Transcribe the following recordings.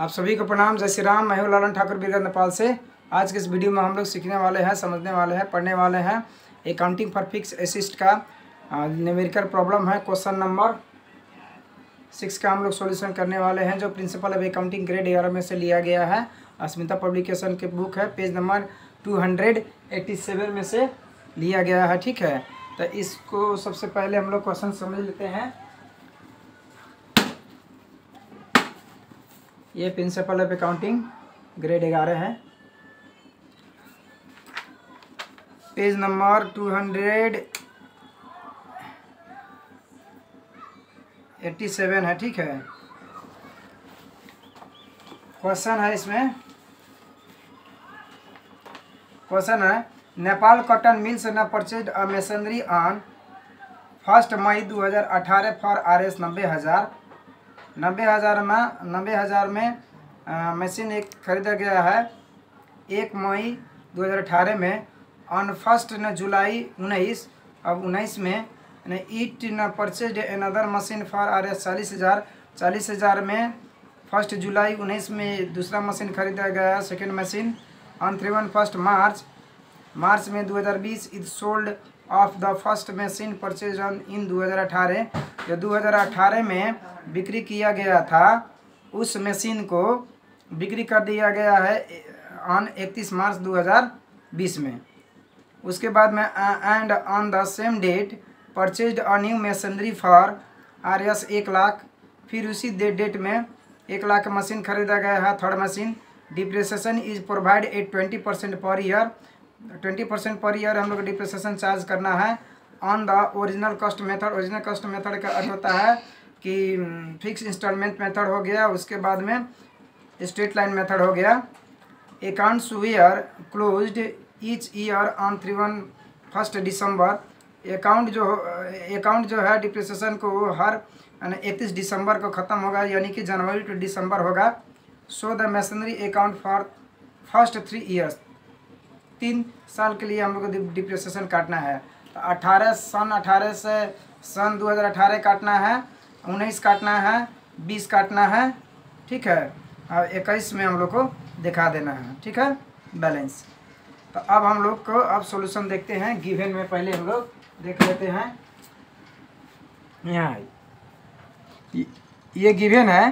आप सभी को प्रणाम। जय श्री राम। मैं हूं लालन ठाकुर बीरगंज नेपाल से। आज के इस वीडियो में हम लोग सीखने वाले हैं, समझने वाले हैं, पढ़ने वाले हैं अकाउंटिंग फॉर फिक्स असिस्ट का न्यूमेरिकल प्रॉब्लम है। क्वेश्चन नंबर 6 का हम लोग सॉल्यूशन करने वाले हैं, जो प्रिंसिपल ऑफ अकाउंटिंग ग्रेड 11 में से लिया गया है। अस्मिता पब्लिकेशन के बुक है, पेज नंबर 287 में से लिया गया है। ठीक है, तो इसको सबसे पहले हम लोग क्वेश्चन समझ लेते हैं। ये प्रिंसिपल ऑफ अकाउंटिंग ग्रेड 11 है, पेज नंबर 287 है। ठीक है, क्वेश्चन है इसमें। क्वेश्चन है, नेपाल कॉटन मिल्स न purchase a machinery on 1 May 2018 for RS 90,000 में मशीन एक खरीदा गया है 1 मई 2018 में। ऑन 1 जुलाई 19 अब 19 में इट न purchase another machine for RS 40,000 में 1 जुलाई 19 में दूसरा मशीन खरीदा गया है, सेकेंड मशीन। ऑन 31 मार्च में 2020 is sold off the first machine purchase on in 2018। जो 2018 में बिक्री किया गया था उस मशीन को बिक्री कर दिया गया है ऑन 31 मार्च 2020 में। उसके बाद में and on the same date purchased a new machinery for RS 1 lakh. फिर उसी डेट में 1 लाख का मशीन खरीदा गया है, third machine. Depreciation is provide eight 20% per year. 20% per year हम लोग डिप्रिसिएशन चार्ज करना है on the original cost method. Original cost method का अर्थ होता है कि फिक्स इंस्टॉलमेंट मेथड हो गया, उसके बाद में स्ट्रेट लाइन मेथड हो गया। Accounts were closed each year on 31 December. Account जो है डिप्रिसिएशन को हर 31 दिसंबर को ख़त्म होगा, यानी कि जनवरी टू दिसंबर होगा। So the machinery account for first 3 years. 3 साल के लिए हम लोग को डिप्रिसिएशन काटना है। तो 18 से सन 2018 काटना है, 19 काटना है, 20 काटना है। ठीक है, और 21 में हम लोग को दिखा देना है। ठीक है, बैलेंस। तो अब हम लोग को अब सॉल्यूशन देखते हैं। गिवन में पहले हम लोग देख लेते हैं। यहाँ ये गिवन है,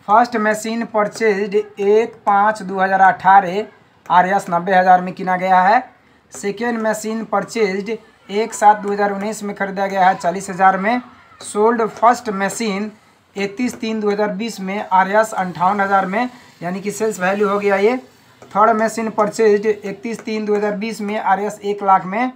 फर्स्ट मशीन परचेज्ड 1/5/2018 RS 90,000 में किना गया है। सेकेंड मशीन परचेज्ड 1/7/2019 में खरीदा गया है 40,000 में। सोल्ड फर्स्ट मशीन 31/3/2020 में RS 58,000 में, यानी कि सेल्स वैल्यू हो गया ये। थर्ड मशीन परचेज्ड 31/3/2020 में RS 1 लाख में।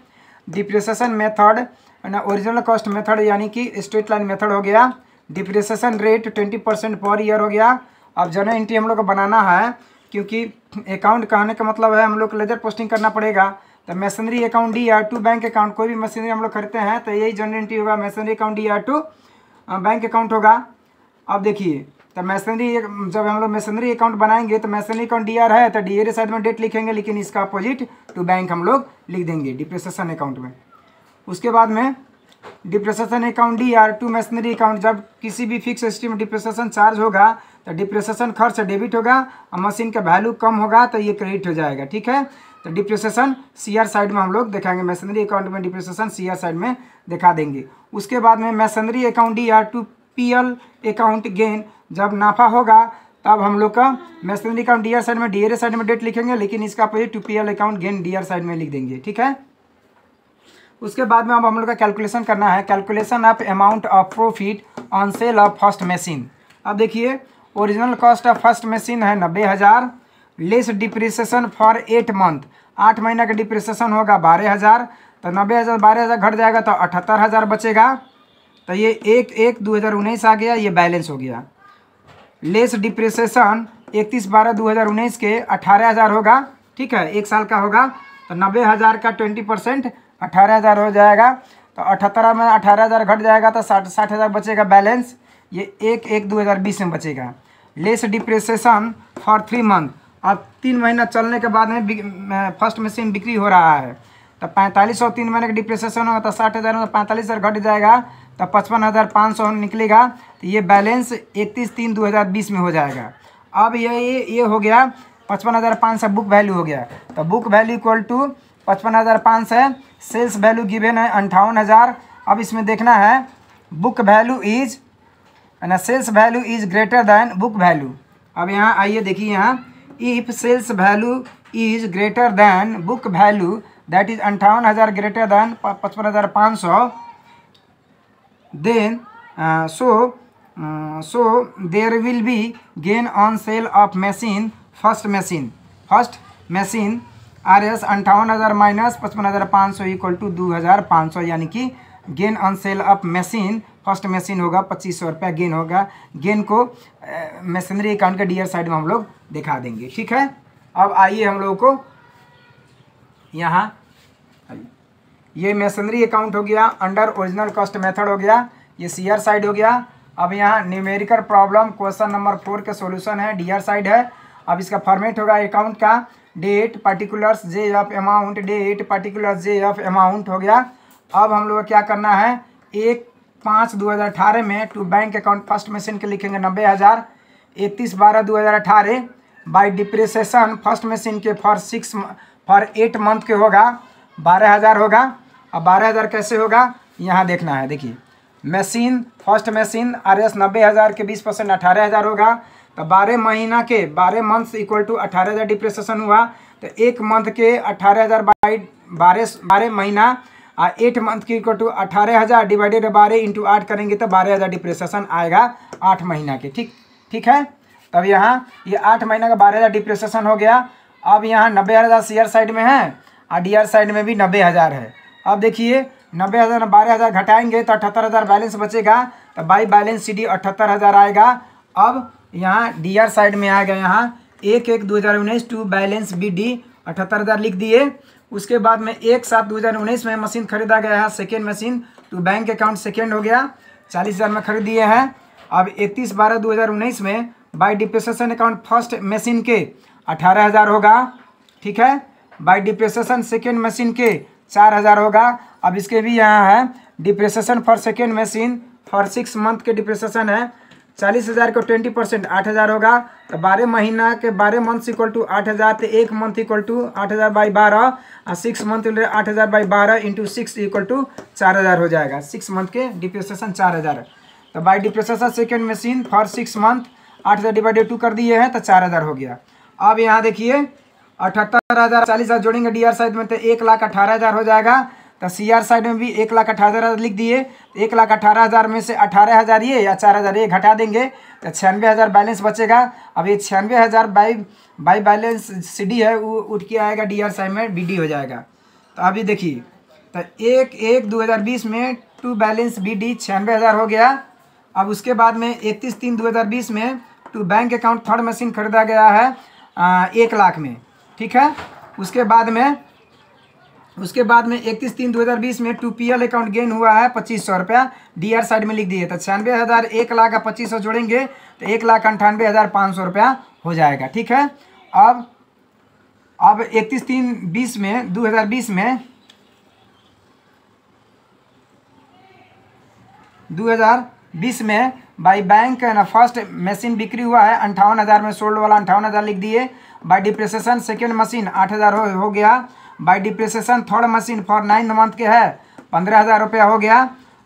Depreciation method original cost method यानी कि स्ट्रेट लाइन मेथड हो गया। डिप्रिसिएशन रेट 20% पर ईयर हो गया। अब जर्नल एंट्री हम लोग को बनाना है, क्योंकि अकाउंट कहने का मतलब है हम लोग को लेजर पोस्टिंग करना पड़ेगा। तो machinery account DR2 bank account, कोई भी मशीनरी हम लोग खरीदते हैं तो यही जर्नल एंट्री होगा। Machinery account DR2 bank account होगा। अब देखिए, तो मशीनरी जब हम लोग मशीनरी अकाउंट बनाएंगे तो मशीनरी अकाउंट DR है तो DR साइड में डेट लिखेंगे, लेकिन इसका अपोजिट टू बैंक हम लोग लिख देंगे डिप्रिसिएशन अकाउंट में। उसके बाद में depreciation account DR2 machinery account, जब किसी भी फिक्स सिस्टम में डिप्रिसिएशन चार्ज होगा तो डिप्रिसिएशन खर्च डेबिट होगा और मशीन का वैल्यू कम होगा तो ये क्रेडिट हो जाएगा। ठीक है, तो डिप्रिसिएशन CR साइड में हम लोग दिखाएंगे। मशीनरी अकाउंट में डिप्रिसिएशन CR साइड में दिखा देंगे। उसके बाद में machinery account DR2 PL account gain, जब नाफा होगा तब हम लोग का मशीनरी अकाउंट DR साइड में DRA साइड में डेट लिखेंगे, लेकिन इसका opposite to PL account gain DR side में लिख देंगे। ठीक है, उसके बाद में अब हम लोग का कैलकुलेशन करना है। Calculation of amount of profit on sale of first machine. अब देखिए, original cost of first machine है 90,000, लेस डिप्रिसिएशन फॉर 8 मंथ। 8 महीना का डिप्रिसिएशन होगा 12,000। तो 90,000 12,000 घट जाएगा तो 78,000 बचेगा। तो ये 1/1/2019 आ गया, ये बैलेंस हो गया। लेस डिप्रिसिएशन 31/12/2019 के 18,000 होगा। ठीक है, 1 साल का होगा। तो 90,000 का 20% 18,000 हो जाएगा। तो 78 में 18,000 घट जाएगा तो 60,000 बचेगा बैलेंस। ये 1/1/2020 में बचेगा। Less depreciation for 3 month. अब 3 महीना चलने के बाद में फर्स्ट मशीन बिक्री हो रहा है तो 4500 3 महीने का डिप्रिसिएशन होगा तो 60,000 में 45,000 घट जाएगा तो 55,500 निकलेगा। तो ये बैलेंस 31/3/2020 में हो जाएगा। अब ये हो गया 55,500 बुक वैल्यू हो गया। तो बुक वैल्यू इक्वल टू 55,500 है, सेल्स वैल्यू गिवन है 58,000। अब इसमें देखना है बुक वैल्यू इज ना sales value is greater than book value. अब यहाँ आइए देखिए, यहाँ if sales value is greater than book value that is 58,000 greater than 55,500 then so there will be gain on sale of machine first machine RS 58,000 minus 55,500 equal to 2,500, यानी कि gain on sale of machine first machine होगा 2,500 रुपया gain होगा। Gain को machinery account के D R side में हम लोग दिखा देंगे, ठीक है। अब आइए हम लोगों को यहाँ ये मशीनरी अकाउंट हो गया, अंडर ओरिजिनल कॉस्ट मेथड हो गया, ये सीआर साइड हो गया। अब यहाँ न्यूमेरिकल प्रॉब्लम क्वेश्चन नंबर 4 के सॉल्यूशन है, डीआर साइड है। अब इसका फॉर्मेट होगा अकाउंट का, date particulars J of amount, date particular J of amount हो गया। अब हम लोग क्या करना है, 1/5/2018 में to bank account first machine के लिखेंगे 90,000, 31/12/2018 बाय डिप्रिसिएशन फर्स्ट मशीन के फॉर 8 मंथ के होगा 12,000 होगा। अब 12,000 कैसे होगा यहाँ देखना है, देखिए मशीन फर्स्ट मशीन RS 90,000 के 20% 18,000 होगा। तो 12 महीना के 12 मंथ्स इक्वल टू 18,000 डिप्रिसिएशन हुआ। तो 1 मंथ के 18,000 बाई 12 महीना 8 मंथ की इक्वल टू 18,000 डिवाइडेड 12 इंटू 8 करेंगे तो 12,000 डिप्रिसिएशन आएगा 8 महीना के, ठीक है। तब यहाँ ये 8 महीना का 12,000 डिप्रिसिएशन हो गया। अब यहाँ 90,000 सीआर साइड में है और डीआर साइड में भी 90,000 है। अब देखिए 90,000 12,000 घटाएंगे तो 78,000 बैलेंस बचेगा। तो बाई बैलेंस CD 78,000 आएगा। अब यहाँ डीआर साइड में आएगा, यहाँ 1/1/2019 टू बैलेंस BD 78,000 लिख दिए। उसके बाद में 1/7/2019 में मशीन खरीदा गया है, second machine to bank account second हो गया, 40,000 में खरीद दिए हैं। अब 31/12/2019 में by depreciation account first machine के 18,000 होगा, ठीक है। बाई डिप्रिसिएशन सेकेंड मशीन के 4,000 होगा। अब इसके भी यहाँ है depreciation for second machine for 6 month के डिप्रिसिएशन है, 40,000 को 20% 8,000 होगा। तो 12 महीना के 12 मंथ्स इक्वल टू 8,000, तो 1 मंथ इक्वल टू 8,000 बाई 12 और 6 month 8,000 by 12 into 6 equal to 4,000 हो जाएगा। 6 मंथ के डिप्रिसिएशन 4,000। तो by depreciation second machine for 6 month 8,000 divided 2 कर दिए हैं तो 4,000 हो गया। अब यहाँ देखिए 78,000 40,000 जोड़ेंगे डीआर साइड में तो 1,18,000 हो जाएगा। तो सीआर साइड में भी 1,18,000 लिख दिए। 1,18,000 में से 18,000 ये या 4,000 ये घटा देंगे तो 96,000 बैलेंस बचेगा। अब ये 96,000 बाई बैलेंस CD है वो उठ के आएगा डीआर साइड में BD हो जाएगा। तो अभी देखिए तो 1/1/2020 में टू बैलेंस BD 96,000 हो गया। अब उसके बाद में 31/3/2020 में to bank account third machine खरीदा गया है 1 लाख में, ठीक है। उसके बाद में 31/3/2020 में टू PL अकाउंट गेन हुआ है 2,500 रुपया, डीआर साइड में लिख दिए। तो 96,000 1 लाख का 2,500 जोड़ेंगे तो 1,98,500 रुपया हो जाएगा, ठीक है। अब 31/3/20 में 2020 में बाई बैंक ना फर्स्ट मशीन बिक्री हुआ है 58,000 में, सोल्ड वाला 58,000 लिख दिए। बाई डिप्रिसिएशन सेकेंड मशीन 8,000 हो गया। By depreciation third machine for 9 month के है 15,000 रुपया हो गया।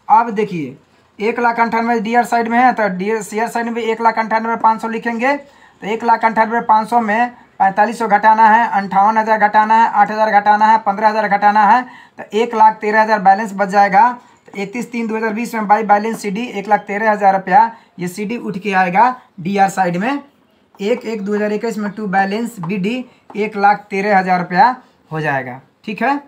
अब देखिए 1,98,000 डीआर साइड में है तो सीआर साइड में भी 1,98,500 लिखेंगे। तो 1,98,500 में 4,500 घटाना है, 58,000 घटाना है, 8,000 घटाना है, 15,000 घटाना है तो 1,13,000 बैलेंस बच जाएगा। तो 31/3/2020 में बाई बैलेंस CD 1,13,000 रुपया ये CD उठ के आएगा डीआर साइड में। 1/1/2021 में टू बैलेंस BD 1,13,000 रुपया हो जाएगा, ठीक है।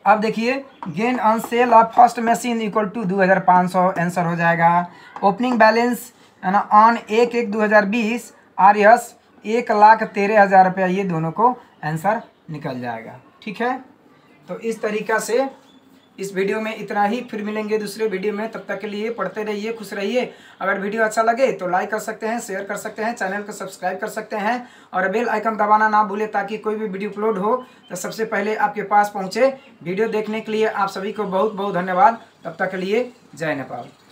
अब देखिए gain on sale of first machine equal to 2,500 answer हो जाएगा। ओपनिंग बैलेंस है ना ऑन 1/1/2020 RS 1,13,000 रुपया, ये दोनों को आंसर निकल जाएगा, ठीक है। तो इस तरीका से इस वीडियो में इतना ही, फिर मिलेंगे दूसरे वीडियो में। तब तक के लिए पढ़ते रहिए, खुश रहिए। अगर वीडियो अच्छा लगे तो लाइक कर सकते हैं, शेयर कर सकते हैं, चैनल को सब्सक्राइब कर सकते हैं और बेल आइकन दबाना ना भूलें ताकि कोई भी वीडियो अपलोड हो तो सबसे पहले आपके पास पहुंचे। वीडियो देखने के लिए आप सभी को बहुत बहुत धन्यवाद। तब तक के लिए जय नेपाल।